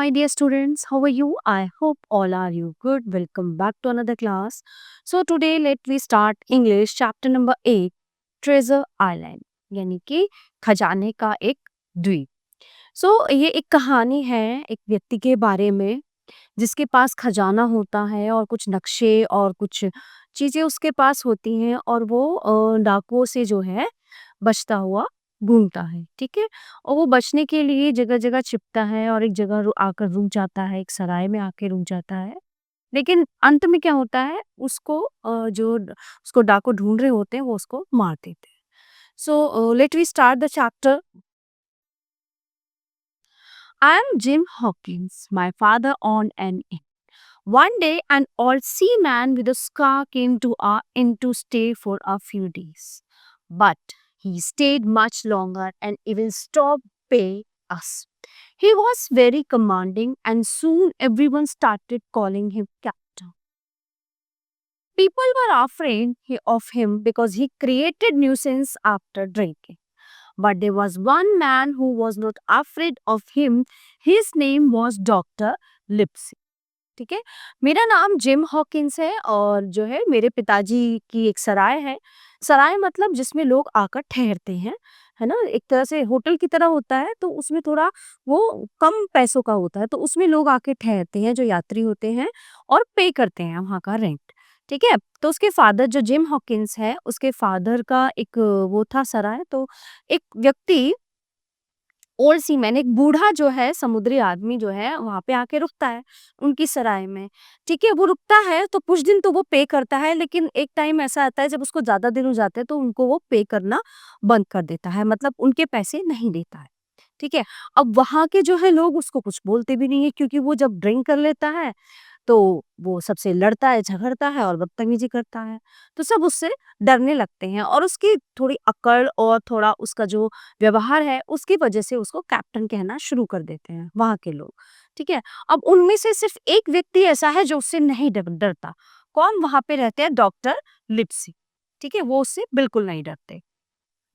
my dear students. How are you? I hope all are you good. Welcome back to another class. So today let we start English chapter number 8 Treasure Island यानी कि खजाने का एक द्वीप. ये एक कहानी है एक व्यक्ति के बारे में जिसके पास खजाना होता है और कुछ नक्शे और कुछ चीजें उसके पास होती हैं और वो डाकुओं से जो है बचता हुआ घूमता है, ठीक है। और वो बचने के लिए जगह जगह छिपता है और एक जगह आकर रुक जाता है, एक सराय में आके रुक जाता है। लेकिन अंत में क्या होता है, उसको डाकू ढूंढ रहे होते हैं, वो उसको मार देते हैं। So let we start the chapter. I am Jim Hawkins. My father owned an inn. One day, an old seaman with a scar came to our inn to stay for a few days. But he stayed much longer and even stopped pay us. He was very commanding, and soon everyone started calling him captain. People were afraid of him because he created nuisance after drinking. But there was one man who was not afraid of him. His name was doctor Livesey. ठीक है, मेरा नाम gym Hawkins है और जो है मेरे पिताजी की एक सराय है. सराय मतलब जिसमें लोग आकर ठहरते हैं, है ना. एक तरह से होटल की तरह होता है, तो उसमें थोड़ा वो कम पैसों का होता है, तो उसमें लोग आके ठहरते हैं जो यात्री होते हैं और पे करते हैं वहाँ का रेंट. ठीक है, तो उसके फादर जो जिम हॉकिंस है, उसके फादर का एक वो था सराय. तो एक व्यक्ति ओल्ड सीमैन, एक बूढ़ा जो है समुद्री आदमी जो है वहां पे आके रुकता है उनकी सराय में. ठीक है, वो रुकता है तो कुछ दिन तो वो पे करता है, लेकिन एक टाइम ऐसा आता है जब उसको ज्यादा दिन हो जाते हैं तो उनको वो पे करना बंद कर देता है, मतलब उनके पैसे नहीं देता है. ठीक है, अब वहां के जो है लोग उसको कुछ बोलते भी नहीं है, क्योंकि वो जब ड्रिंक कर लेता है तो वो सबसे लड़ता है, झगड़ता है और बदतमीजी करता है. तो सब उससे डरने लगते हैं और उसकी थोड़ी अकड़ और थोड़ा उसका जो व्यवहार है उसकी वजह से उसको कैप्टन कहना शुरू कर देते हैं वहां के लोग. ठीक है, अब उनमें से सिर्फ एक व्यक्ति ऐसा है जो उससे नहीं डरता. कौन? वहां पे रहते हैं डॉक्टर लिप्सी. ठीक है, वो उससे बिल्कुल नहीं डरते.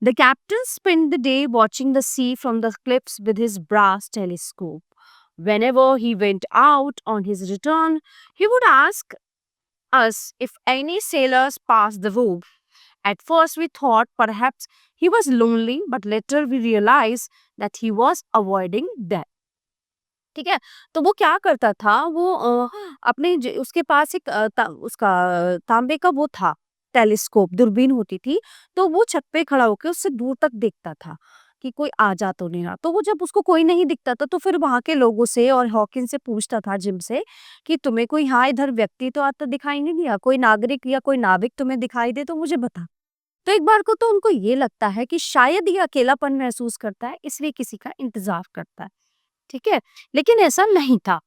The captain spent the day watching the sea from the cliffs with his brass telescope. Whenever he went out on his return, he would ask us if any sailors passed the road. At first, we thought perhaps he was lonely, but later we realized that he was avoiding them. ठीक है, तो वो क्या करता था, वो उसके पास एक उसका तांबे का वो था, टेलीस्कोप, दूरबीन होती थी. तो वो छत पे खड़ा होकर उससे दूर तक देखता था कि कोई आ जा तो नहीं रहा. तो वो जब उसको कोई नहीं दिखता था तो फिर वहां के लोगों से और हॉकिन से पूछता था, जिम से, कि तुम्हें कोई यहाँ इधर व्यक्ति तो आता दिखाई नहीं दिया, कोई नागरिक या कोई नाविक तुम्हें दिखाई दे तो मुझे बता. तो एक बार को तो उनको ये लगता है कि शायद ये अकेलापन महसूस करता है, इसलिए किसी का इंतजार करता है. ठीक है, लेकिन ऐसा नहीं था.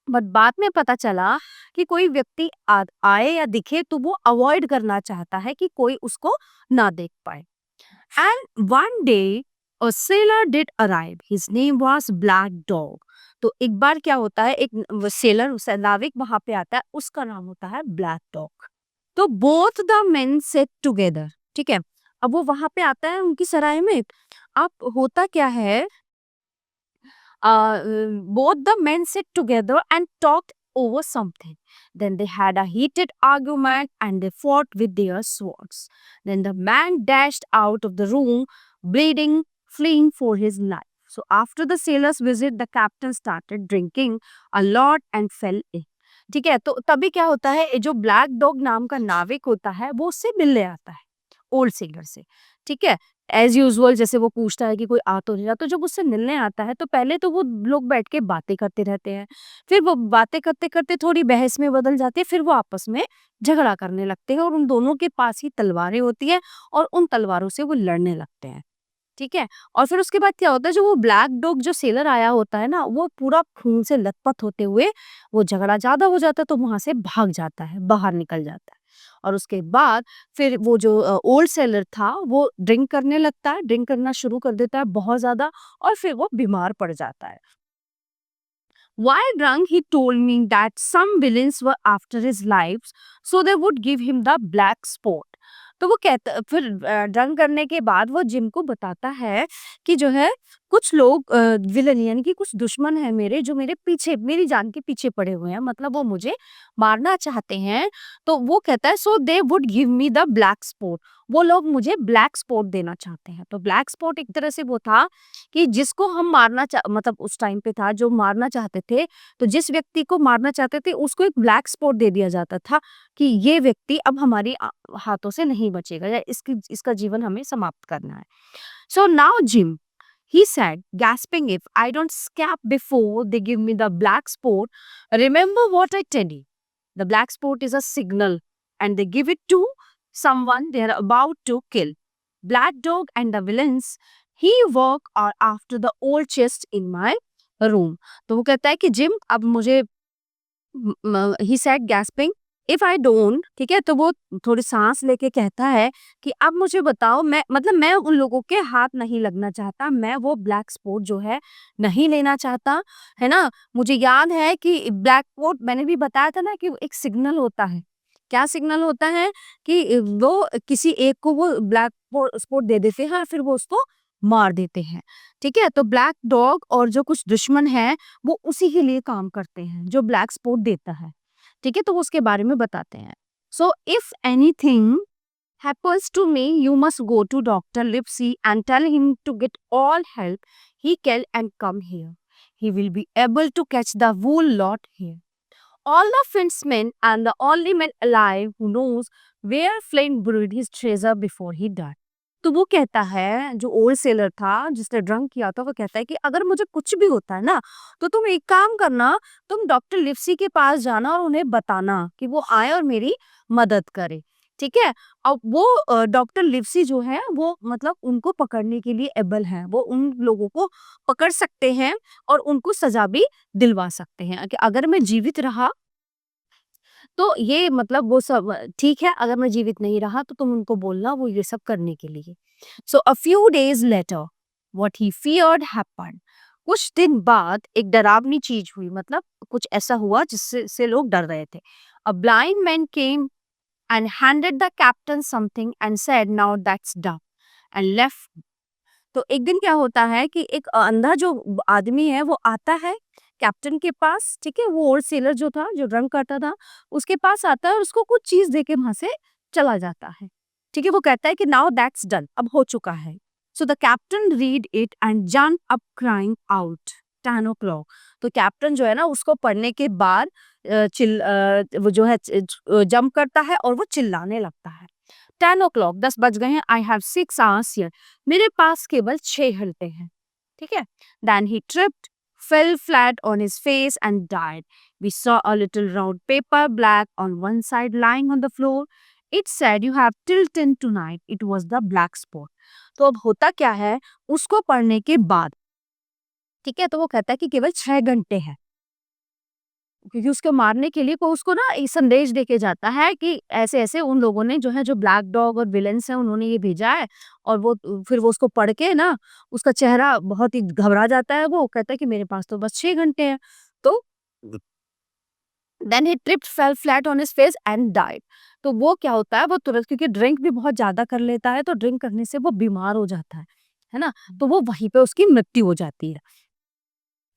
बट बाद में पता चला कि कोई व्यक्ति आए या दिखे तो वो अवॉइड करना चाहता है कि कोई उसको ना देख पाए. And one day a seller did arrive. His name was black dog. तो एक बार क्या होता है, एक सेलर नाविक वहां पे आता है, उसका नाम होता है ब्लैक डॉग. तो both the main set together. ठीक है, अब वो वहां पे आता है उनकी सराय में. अब होता क्या है, both the men sit together and talked over something. Then they had a heated argument and they fought with their swords. Then the man dashed out of the room, bleeding, fleeing for his life. So after the sailor's visit, the captain started drinking a lot and fell ill. ठीक है, तो तभी क्या होता है, ये जो black dog नाम का नाविक होता है वो उससे मिलने आता है ओल्ड सेलर से. ठीक है, एज यूजुअल जैसे वो पूछता है कि कोई आ तो नहीं रहा. तो जब उससे मिलने आता है तो पहले तो वो लोग बैठ के बातें करते रहते हैं, फिर वो बातें करते करते थोड़ी बहस में बदल जाती है, फिर वो आपस में झगड़ा करने लगते हैं और उन दोनों के पास ही तलवारें होती है और उन तलवारों से वो लड़ने लगते हैं. ठीक है, और फिर उसके बाद क्या होता है, जो वो ब्लैक डॉग जो सेलर आया होता है ना, वो पूरा खून से लथपथ होते हुए, वो झगड़ा ज्यादा हो जाता है तो वहां से भाग जाता है, बाहर निकल जाता है. और उसके बाद फिर वो जो ओल्ड सेलर था वो ड्रिंक करने लगता है, ड्रिंक करना शुरू कर देता है बहुत ज्यादा, और फिर वो बीमार पड़ जाता है. While drunk, he told me that some villains were after his life, so they would give him the black spot. तो वो कहता फिर ड्रंक करने के बाद वो जिम को बताता है कि जो है कुछ लोग विलन यानी कि कुछ दुश्मन है मेरे जो मेरे पीछे मेरी जान के पीछे पड़े हुए हैं, मतलब वो मुझे मारना चाहते हैं। तो वो कहता है so they would give me the black spot, वो लोग मुझे ब्लैक स्पॉट देना चाहते हैं। तो ब्लैक स्पॉट एक तरह से वो था कि जिसको हम मतलब उस टाइम पे था जो मारना चाहते थे, तो जिस व्यक्ति को मारना चाहते थे उसको एक ब्लैक स्पॉट दे दिया जाता था कि ये व्यक्ति अब हमारी हाथों से नहीं बचेगा या इसका जीवन हमें समाप्त करना है। So now gym, he said, gasping, if I don't scap before they give me the black spot, remember what I tell you. The black spot is a signal, and they give it to someone they are about to kill. Black Dog and the villains, he work are after the old chest in my room. तो वो कहता है कि gym अब मुझे he said gasping if I don't, ठीक है, तो वो थोड़ी सांस लेके कहता है कि अब मुझे बताओ, मैं उन लोगों के हाथ नहीं लगना चाहता, मैं वो ब्लैक स्पॉट जो है नहीं लेना चाहता, है ना। मुझे याद है कि ब्लैक स्पॉट मैंने भी बताया था ना कि एक सिग्नल होता है। क्या सिग्नल होता है कि वो किसी एक को वो ब्लैक स्पॉट दे देते हैं और फिर वो उसको मार देते हैं। ठीक है, तो ब्लैक डॉग और जो कुछ दुश्मन है वो उसी के लिए काम करते हैं जो ब्लैक स्पॉट देता है। ठीक है, तो वो उसके बारे में बताते हैं। So if anything happens to me, you must go to Dr. Lipsy and tell him to get all help he can and come here. He will be able to catch the whole lot here. All the Finnsmen and the only man alive who knows where Flynn buried his treasure before he died. तो वो कहता है, जो old seller था जिसने drunk किया था, वो कहता है कि अगर मुझे कुछ भी होता है ना, तो तुम एक काम करना, तुम डॉक्टर लिप्सी के पास जाना और उन्हें बताना कि वो आए और मेरी मदद करे। ठीक है, अब वो डॉक्टर लिप्सी जो है वो मतलब उनको पकड़ने के लिए एबल है, वो उन लोगों को पकड़ सकते हैं और उनको सजा भी दिलवा सकते हैं कि अगर मैं जीवित रहा तो ये मतलब वो सब ठीक है, अगर मैं जीवित नहीं रहा तो तुम उनको बोलना वो ये सब करने के लिए। So a few days later what he feared happened. कुछ दिन बाद एक डरावनी चीज हुई, मतलब कुछ ऐसा हुआ जिससे से लोग डर रहे थे। A blind man came and handed the captain something and said now that's done and left. तो एक दिन क्या होता है कि एक अंधा जो आदमी है वो आता है कैप्टन के पास, ठीक है, वो ओल्ड सेलर जो था जो ड्रंक करता था उसके पास आता है और उसको कुछ चीज दे के वहां से चला जाता है। ठीक है, वो कहता है कि नाउ दैट्स डन, अब हो चुका है। So the captain read it and jump up crying out 10 o'clock। तो कैप्टन जो है ना उसको पढ़ने के बाद वो जो है जंप करता है और वो चिल्लाने लगता है। 10 o'clock, 10 बज गए हैं। आई हैव 6 hours here, मेरे पास केवल 6 घंटे हैं। ठीक है, then he tripped, fell flat on his face and died. We saw a little round paper black on one side lying on the floor. It said you have till 10 tonight. It was the black spot. तो अब होता क्या है, उसको पढ़ने के बाद, ठीक है, तो वो कहता है कि केवल 6 घंटे हैं, क्योंकि उसको मारने के लिए को उसको ना एक संदेश देके जाता है कि ऐसे-ऐसे उन लोगों ने जो है जो ब्लैक डॉग और विलेन्स हैं उन्होंने ये भेजा है। और वो फिर वो उसको पढ़ के ना उसका चेहरा बहुत ही घबरा जाता है, वो कहता है कि मेरे पास तो बस 6 घंटे हैं। तो then he tripped, fell flat on his face and died. तो वो क्या होता है, वो तुरंत, क्योंकि ड्रिंक भी बहुत ज़्यादा कर लेता है तो ड्रिंक करने से वो बीमार हो जाता है ना? तो वो वहीं पे उसकी मृत्यु हो जाती है।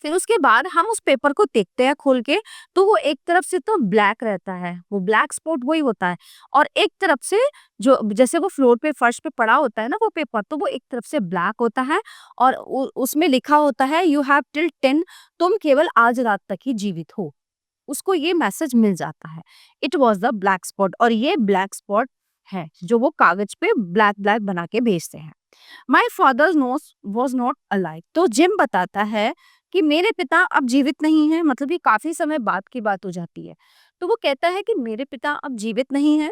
फिर उसके बाद हम उस पेपर को देखते हैं खोल के, तो वो एक तरफ से तो ब्लैक रहता है, वो ब्लैक स्पॉट वही होता है, और एक तरफ से जो जैसे वो फ्लोर पे फर्श पे पड़ा होता है ना वो पेपर, तो वो एक तरफ से ब्लैक होता है और उसमें लिखा होता है यू हैव टिल 10, तुम केवल आज रात तक ही जीवित हो। उसको ये मैसेज मिल जाता है, it was the black spot, और ये ब्लैक स्पॉट है जो वो कागज पे ब्लैक ब्लैक बना के भेजते हैं। My father knows was not alive. तो जिम बताता है कि मेरे पिता अब जीवित नहीं है, मतलब ये काफी समय बाद की बात हो जाती है। तो वो कहता है कि मेरे पिता अब जीवित नहीं है।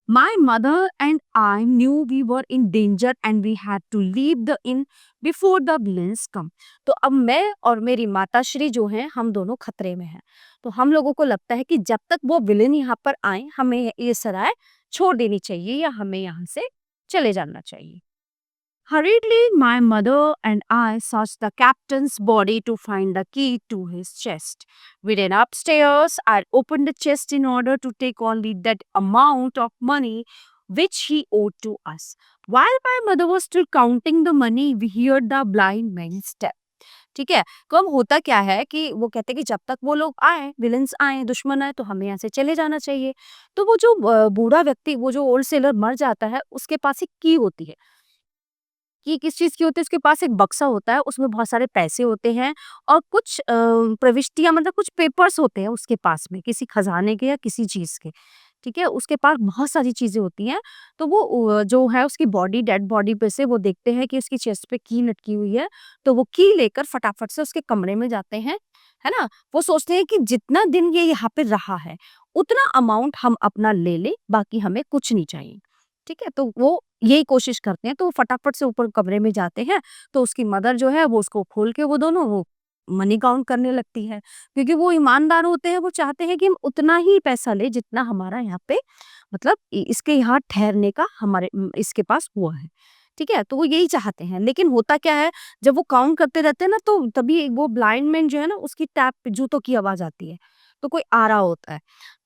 My mother and I knew we were in danger and we had to leave the inn before the villains come. तो अब मैं और मेरी माता श्री जो हैं हम दोनों खतरे में हैं। तो हम लोगों को लगता है कि जब तक वो विलेन यहाँ पर आए हमें ये सराय छोड़ देनी चाहिए या हमें यहाँ से चले जाना चाहिए। Hurriedly, my mother and I searched the captain's body to find the key to his chest. We ran upstairs. I opened the chest in order to take only that amount of money which he owed to us. While my mother was still counting the money, we heard the blind man step. ठीक है, तो अब होता क्या है कि वो कहते हैं कि जब तक वो लोग आए, विलेन्स आए, दुश्मन आए, तो हमें यहाँ से चले जाना चाहिए। तो वो जो बूढ़ा व्यक्ति, वो जो ओल्ड सेलर मर जाता है, उसके पास एक की होती है। कि किस चीज़ की होती है, उसके पास एक बक्सा होता है, उसमें बहुत सारे पैसे होते हैं और कुछ प्रविष्टियाँ, मतलब कुछ पेपर्स होते हैं उसके पास में, किसी खजाने के या किसी चीज़ के, ठीक है? उसके पास बहुत सारी चीज़ें होती हैं, तो वो जो है उसकी बॉडी, डेड बॉडी पे से वो देखते हैं कि उसकी चेस्ट पे की लटकी हुई है, तो वो की लेकर फटाफट से उसके कमरे में जाते हैं, है ना? वो सोचते हैं कि जितना दिन ये यहाँ पे रहा है, उतना अमाउंट हम अपना ले लें, बाकी हमें कुछ नहीं चाहिए। ठीक है? तो वो यही कोशिश करते हैं, तो वो फटाफट से ऊपर कमरे में जाते हैं, तो उसकी मदर जो है वो उसको खोल के वो दोनों वो मनी काउंट करने लगती है, क्योंकि वो ईमानदार होते हैं, वो चाहते हैं कि हम उतना ही पैसा लें जितना हमारा यहाँ पे मतलब इसके यहाँ ठहरने का हमारे इसके पास हुआ है। ठीक है? तो वो यही चाहते हैं, लेकिन होता क्या है, जब वो काउंट करते रहते हैं ना, तो तभी वो ब्लाइंड मैन जो है ना, उसकी टैप पे जूतों की आवाज़ आती है, तो कोई आ रहा होता है।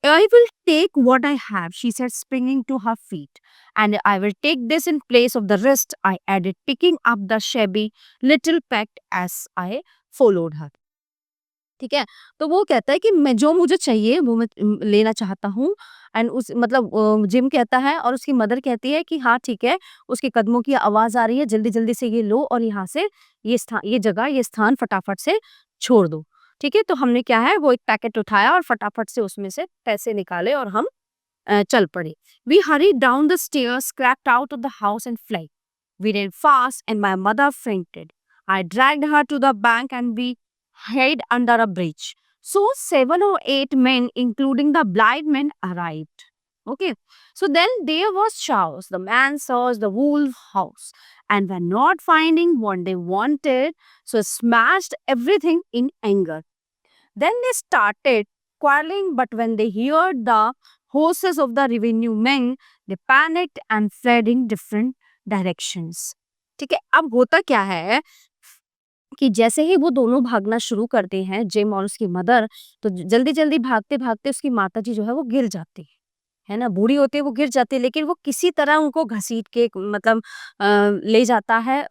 "I will take what I have," she said, springing to her feet. "And I will take this in place of the rest," I added, picking up the shabby little pack as I followed her. ठीक है? तो वो कहता है कि मैं जो मुझे चाहिए वो मैं लेना चाहता हूँ एंड उस मतलब जिम कहता है और उसकी मदर कहती है कि हाँ ठीक है, उसके कदमों की आवाज़ आ रही है, जल्दी-जल्दी से ये लो और यहाँ से ये स्थान फटाफट से छोड़ दो। ठीक है? तो हमने क्या है, वो एक पैकेट उठाया और फटाफट से उसमें से पैसे निकाले और हम चल पड़े। We hurried down the stairs, crept out of the house and fled. We ran fast and my mother fainted. I dragged her to the bank and we hid under a bridge. So 7 or 8 men, including the blind men, arrived. Okay. So then there was chaos. The man searched the whole house and were not finding what they wanted, so smashed everything in anger. Then they started quarreling, but when they heard the horses of the revenue men, they panicked and fled in different directions. ठीक है, अब होता क्या है कि जैसे ही वो दोनों भागना शुरू करते हैं, जिम और उसकी मदर, तो जल्दी-जल्दी भागते-भागते उसकी माताजी जो है वो गिर जाती है ना? बूढ़ी होती है, वो गिर जाती है, लेकिन वो किसी तरह उनको घसीट के मतलब ले जाता है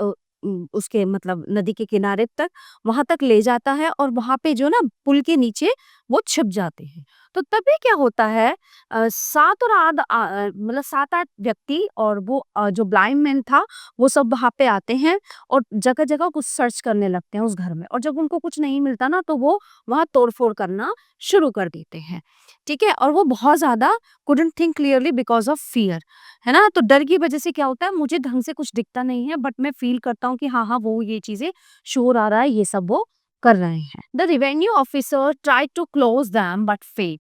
उसके मतलब नदी के किनारे तक, वहाँ तक ले जाता है और वहाँ पे जो ना पुल के नीचे वो छिप जाते हैं। तो तभी क्या होता है 7 और मतलब 7-8 व्यक्ति और वो जो ब्लाइंड मैन था, वो सब वहाँ पे आते हैं और जगह-जगह कुछ सर्च करने लगते हैं उस घर में और जब उनको कुछ नहीं मिलता ना, तो वो वहाँ तोड़-फोड़ करना शुरू कर देते हैं। ठीक है? और वो बहुत ज़्यादा couldn't think clearly because of fear, है ना? तो डर की वजह से क्या होता है, मुझे ढंग से कुछ दिखता नहीं है बट मैं फ़ील करता हूँ कि हाँ, हाँ, वो ये चीज़ें शोर आ रहा है, ये सब वो कर रहे हैं। The revenue officer tried to close them but failed.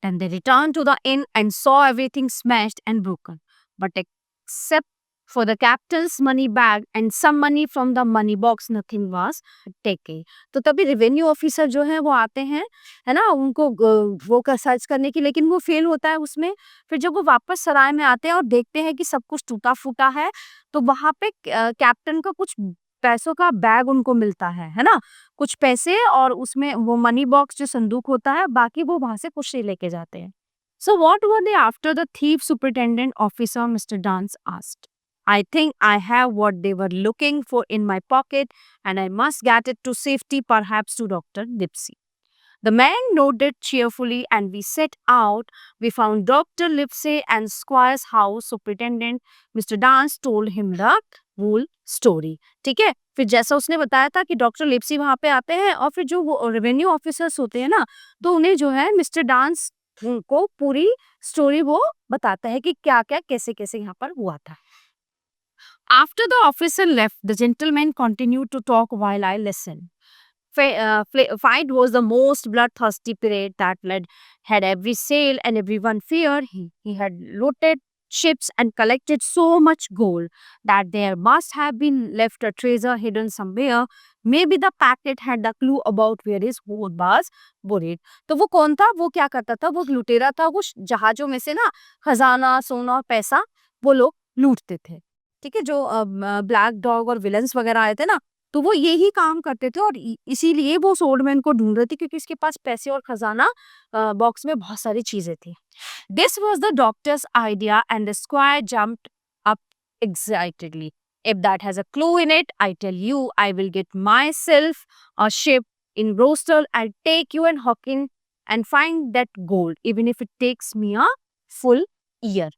Then they returned to the inn and saw everything smashed and broken. But except for the captain's money bag and some money from the money box, nothing was taken. तो तभी revenue officer जो है वो आते हैं, है ना? उनको वो का सर्च करने की, लेकिन वो फेल होता है उसमें। फिर जब वो वापस सराय में आते हैं और देखते हैं कि सब कुछ टूटा-फूटा है, तो वहाँ पे कैप्टन का कुछ पैसों का बैग उनको मिलता है ना? कुछ पैसे और उसमें वो मनी बॉक्स जो संदूक होता है, बाकी वो वहाँ से कुछ नहीं लेके जाते हैं। So what were they after? The thief superintendent officer Mr. Dance asked. I think I have what they were looking for in my pocket and I must get it to safety, perhaps to Dr. Lipsy. The man nodded cheerfully and we set out. We found Dr. Lipsey and Squire's house. Superintendent Mr. Dance told him the whole story. ठीक है, फिर जैसा उसने बताया था कि doctor लिप्सी वहां पे आते हैं और फिर जो वो रेवेन्यू ऑफिसर्स होते हैं ना, तो उन्हें जो है मिस्टर डांस को पूरी स्टोरी वो बताता है कि क्या क्या कैसे कैसे यहाँ पर हुआ था. After the officer left, the gentleman continued to talk while I listened. Fight was the most bloodthirsty parade that had every sail and everyone feared. He had looted ships and collected so much gold that there must have been left a treasure hidden somewhere. Maybe the packet had the clue about where his hoard was buried. तो वो कौन था, वो क्या करता था, वो लुटेरा था, वो जहाजों में से ना खजाना सोना और पैसा वो लोग लूटते थे. ठीक है, जो ब्लैक डॉग और विलन्स वगैरह आए थे ना, तो वो यही काम करते थे और इसीलिए वो सोल्डमैन को ढूंढ रहे थे क्योंकि उसके पास पैसे और खजाना बॉक्स में बहुत सारी चीजें थी. This was the doctor's idea, and the squire jumped up excitedly. If that has a clue in it, I tell you, I will get myself a ship in Bristol. I'll take you and Hawking and find that gold, even if it takes me a full year.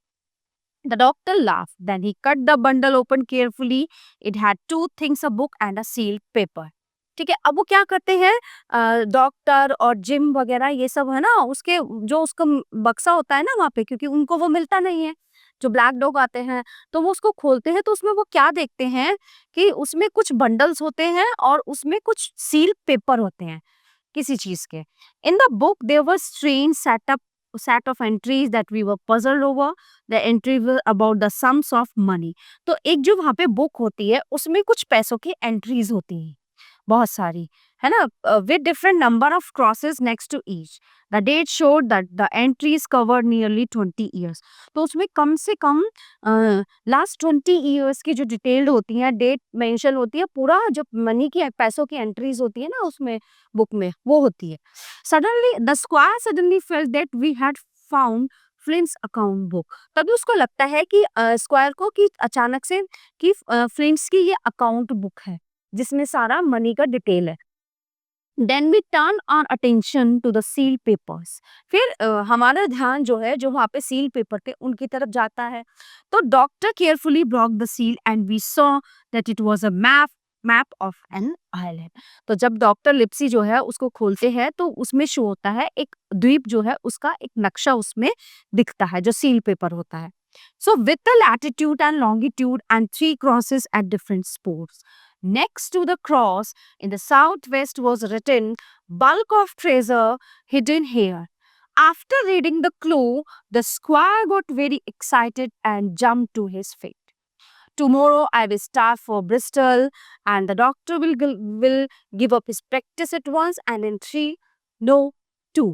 The doctor laughed. Then he cut the bundle open carefully. It had two things, a book and a sealed paper. ठीक है, अब वो क्या करते हैं, doctor और gym वगैरह ये सब है ना, उसके जो उसका बक्सा होता है ना वहाँ पे, क्योंकि उनको वो मिलता नहीं है, जो ब्लैक डॉग आते हैं, तो वो उसको खोलते हैं तो उसमें वो क्या देखते हैं कि उसमें कुछ बंडल्स होते हैं और उसमें कुछ सील पेपर होते हैं किसी चीज के. In the book there were strange set of entries that we were puzzled over. The entry were about the sums of money. तो एक जो वहाँ पे बुक होती है उसमें कुछ पैसों की एंट्रीज होती हैं, बहुत सारी, है ना, with different number of crosses next to each. The date showed that the entries covered nearly 20 years. तो उसमें कम से कम लास्ट 20 years की जो डिटेल्ड होती हैं, डेट मेंशन होती है, पूरा जो मनी की पैसों की एंट्रीज होती है ना उसमें बुक में, वो होती है. Suddenly, the squire suddenly felt that we had found Flint's account book. तभी उसको लगता है कि स्क्वायर को कि अचानक से कि फ्लिंट्स की ये अकाउंट बुक है जिसमें सारा मनी का डिटेल है. Then we turn our attention to the seal papers. फिर हमारा ध्यान जो है, जो वहाँ पे सील पेपर थे उनकी तरफ जाता है. तो doctor carefully broke the seal and we saw that it was a map of an island. तो जब डॉक्टर लिप्सी जो है उसको खोलते हैं तो उसमें शो होता है एक द्वीप जो है, उसका एक नक्शा उसमें दिखता है जो सील पेपर होता है. So with the latitude and longitude and 3 crosses at different spots. Next to the cross in the southwest was written bulk of treasure hidden here. After reading the clue, the squire got very excited and jumped to his feet. Tomorrow I will start for Bristol and the doctor will give up his practice at once and in 3, no, 2.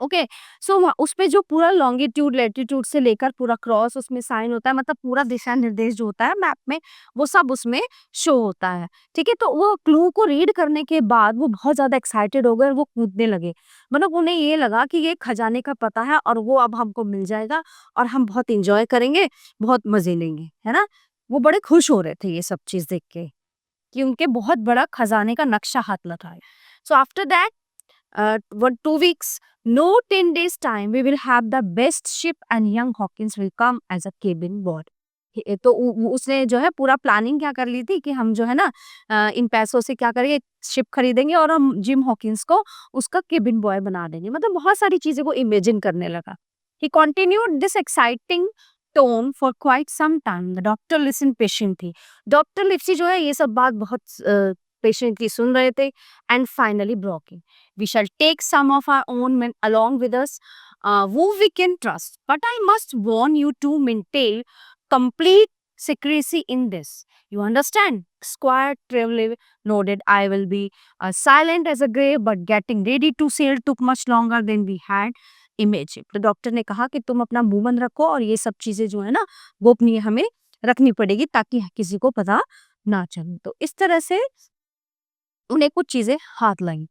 Okay. सो उस पे जो पूरा longitude latitude से लेकर पूरा cross उसमें sign होता है, मतलब पूरा दिशा निर्देश जो होता है मैप में वो सब उसमें शो होता है. ठीक है, तो वो क्लू को रीड करने के बाद वो बहुत ज्यादा एक्साइटेड हो गए और वो कूदने लगे. मतलब उन्हें ये लगा कि ये खजाने का पता है और वो अब हमको मिल जाएगा और हम बहुत इंजॉय करेंगे, बहुत मजे लेंगे, है ना. वो बड़े खुश हो रहे थे ये सब चीज देख के कि उनके बहुत बड़ा खजाने का नक्शा हाथ लगा है. So after that 2 weeks, no 10 days time, we will have the best ship and young Hawkins will come as a cabin boy. तो उसने जो है पूरा प्लानिंग क्या कर ली थी कि हम जो है ना इन पैसों से क्या करेंगे, शिप खरीदेंगे और हम जिम हॉकिंस को उसका केबिन बॉय बना देंगे. मतलब बहुत सारी चीजें को इमेजिन करने लगा. He continued this exciting tone for quite some time. The doctor listened patiently. Doctor Livesey जो है ये सब बात बहुत पेशेंटली सुन रहे थे. And finally breaking, we shall take some of our own men along with us, who we can trust, but I must warn you to maintain complete secrecy in this. You understand? Squire Trevely nodded. I will be silent as a grave, but getting ready to sail took much longer than we had imagined. तो doctor ने कहा कि तुम अपना मुंह बंद रखो और ये सब चीजें जो है ना गोपनीय हमें रखनी पड़ेगी ताकि किसी को पता ना चले. तो इस तरह से उन्हें कुछ चीजें हाथ लाई.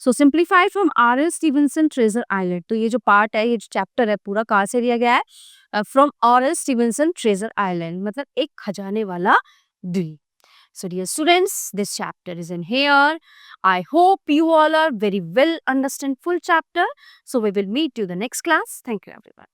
So simplified from R.L. Stevenson Treasure Island. तो ये जो पार्ट है, ये जो चैप्टर है पूरा कहाँ से लिया गया है, from R.L. Stevenson Treasure island, मतलब एक खजाने वाला द्वीप. So dear students, this chapter is in here. I hope you all are very well understand full chapter. So we will meet you the next class. Thank you everyone.